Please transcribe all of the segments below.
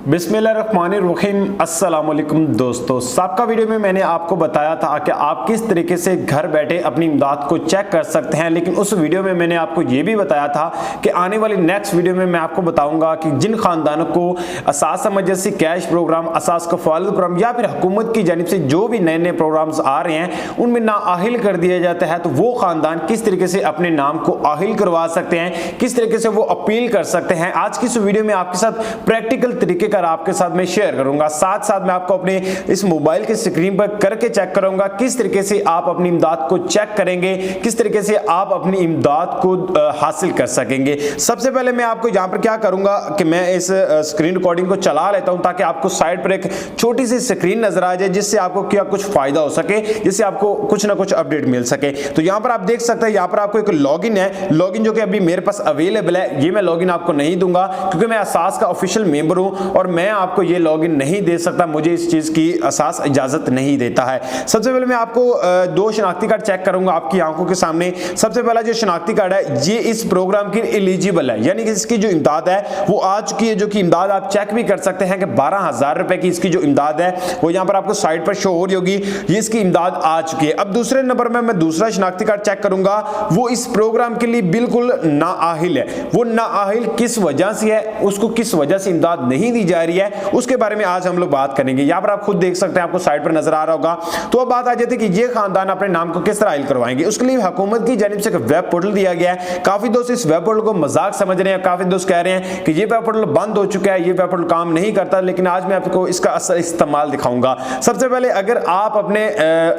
बिस्मिल्लाहिर्रहमानिर्रहीम। अस्सलाम वालेकुम दोस्तों, सबका वीडियो में मैंने आपको बताया था कि आप किस तरीके से घर बैठे अपनी इमदाद को चेक कर सकते हैं, लेकिन उस वीडियो में मैंने आपको ये भी बताया था कि आने वाली नेक्स्ट वीडियो में मैं आपको बताऊंगा कि जिन खानदानों को असास इमरजेंसी कैश प्रोग्राम, असास कफालत प्रोग्राम या फिर हुकूमत की जानिब से जो भी नए नए प्रोग्राम्स आ रहे हैं उनमें नाअहिल कर दिया जाता है, तो वो खानदान किस तरीके से अपने नाम को अहिल करवा सकते हैं, किस तरीके से वो अपील कर सकते हैं। आज की इस वीडियो में आपके साथ प्रैक्टिकल तरीके का आपके साथ मैं शेयर करूंगा। साथ साथ मैं आपको अपने इस मोबाइल के स्क्रीन पर करके चेक करूंगा किस तरीके से आप अपनी इमदाद को चेक करेंगे, किस तरीके से आप अपनी इमदाद को हासिल कर सकेंगे। सबसे पहले मैं आपको यहां पर क्या करूंगा कि मैं इस स्क्रीन रिकॉर्डिंग को चला लेता हूं ताकि आपको साइड पर एक छोटी सी स्क्रीन नजर आ जाए, जिससे आपको क्या कुछ फायदा हो सके, जिससे आपको कुछ ना कुछ अपडेट मिल सके। तो यहां पर आप देख सकते हैं, यहां पर आपको एक लॉगिन है, लॉगिन जो कि अभी मेरे पास अवेलेबल है। ये मैं लॉगिन आपको नहीं दूंगा क्योंकि मैं असास का ऑफिशियल मेंबर हूं और मैं आपको ये लॉगिन नहीं दे सकता, मुझे इस चीज की असास इजाजत नहीं देता है। सबसे पहले मैं आपको दो शनाख्ती कार्ड चेक करूंगा आपकी आंखों के सामने। सबसे पहला जो शनाख्ती कार्ड है ये इस प्रोग्राम की एलिजिबल है, यानी कि इसकी जो इमदाद है वो आ चुकी है, जो कि इमदाद आप चेक भी कर सकते हैं कि 12,000 रुपए की इसकी जो इमदाद है वो यहां पर आपको साइड पर शो हो रही होगी, ये इसकी इमदाद आ चुकी है। अब दूसरे नंबर में मैं दूसरा शनाख्ती कार्ड चेक करूंगा, वो इस प्रोग्राम के लिए बिल्कुल नाअहिल है। वो नाअहिल किस वजह से है, उसको किस वजह से इमदाद नहीं दी जा रही है, उसके बारे में आज हम लोग बात करेंगे। यहां पर आप खुद देख सकते हैं, आपको साइड पर नजर आ रहा होगा। तो अब बात आ जाती है कि ये खानदान अपने नाम को किस तरह अहिल करवाएंगे। उसके लिए हुकूमत की जानिब से एक वेब पोर्टल दिया गया है। काफी दोस्त इस वेब पोर्टल को मजाक समझ रहे हैं, काफी दोस्त कह रहे हैं कि ये वेब पोर्टल बंद हो चुका है, ये वेब पोर्टल काम नहीं करता, लेकिन आज मैं आपको इसका असल इस्तेमाल दिखाऊंगा। सबसे पहले अगर आप अपने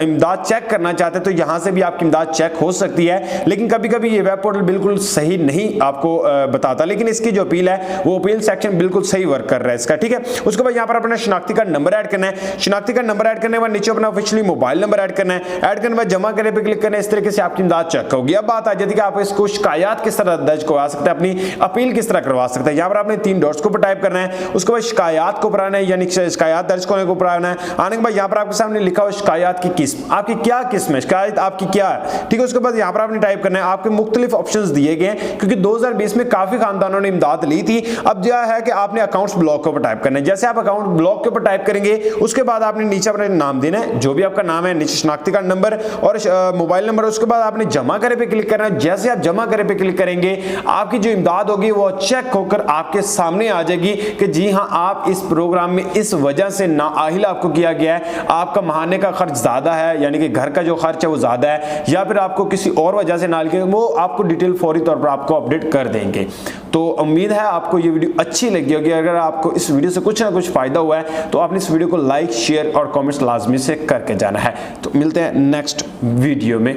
इमदाद चेक करना चाहते हैं तो यहां से भी आपकी इमदाद चेक हो सकती है, लेकिन कभी कभी ये वेब पोर्टल बिल्कुल सही नहीं आपको बताता, लेकिन इसकी जो अपील है वो अपील सेक्शन बिल्कुल सही वर्क कर रहा है इसका, ठीक है। उसके बाद यहां पर अपना शनाख्ती कार्ड नंबर ऐड करना है। शनाख्ती कार्ड नंबर ऐड करने के बाद नीचे अपना ऑफिशियली मोबाइल नंबर ऐड करना है। ऐड करने के बाद जमा करने पे क्लिक करना है। इस तरीके से आपकी इमदाद चेक होगी। अब बात आ जाती है कि आप इसको शिकायत किस तरह दर्ज करवा सकते हैं, अपनी अपील किस तरह करवा सकते हैं। यहां पर आपने 3 डॉट्स को टाइप करना है, उसके बाद शिकायत को ऊपर आना है, यानी शिकायत दर्ज करने को ऊपर आना है। आने के बाद यहां पर आपके सामने लिखा हो शिकायत की किस्म, आपकी क्या किस्म है, शिकायत आपकी क्या है, ठीक है। उसके बाद यहां पर आपने टाइप करना है, आपके मुख्तलिफ ऑप्शंस दिए गए हैं क्योंकि 2020 में काफी खानदानों ने इमदाद ली थी। अब जो है कि आपने अकाउंट्स ब्लॉक के ऊपर टाइप करना है। जैसे आप अकाउंट ब्लॉक के ऊपर टाइप करेंगे उसके बाद आपने नीचे अपना नाम देना है, जो भी आपका नाम है, नीचे शनाख्ती कार्ड नंबर और मोबाइल नंबर। उसके बाद आपने जमा करे पे क्लिक करना है। जैसे आप जमा करे पे क्लिक करेंगे आपकी जो इमदाद होगी वो चेक होकर आपके सामने आ जाएगी कि जी हां, आप इस प्रोग्राम में इस वजह से नाअहिल आपको किया गया है, आपका महाने का खर्च ज्यादा है, यानी कि घर का जो खर्च है वो ज्यादा है, या फिर आपको किसी और वजह से नाअहिल किया, वो आपको डिटेल फौरी तौर पर आपको अपडेट कर देंगे। तो उम्मीद है आपको ये वीडियो अच्छी लगी होगी। अगर आपको इस वीडियो से कुछ ना कुछ फायदा हुआ है तो आपने इस वीडियो को लाइक, शेयर और कमेंट्स लाजमी से करके जाना है। तो मिलते हैं नेक्स्ट वीडियो में।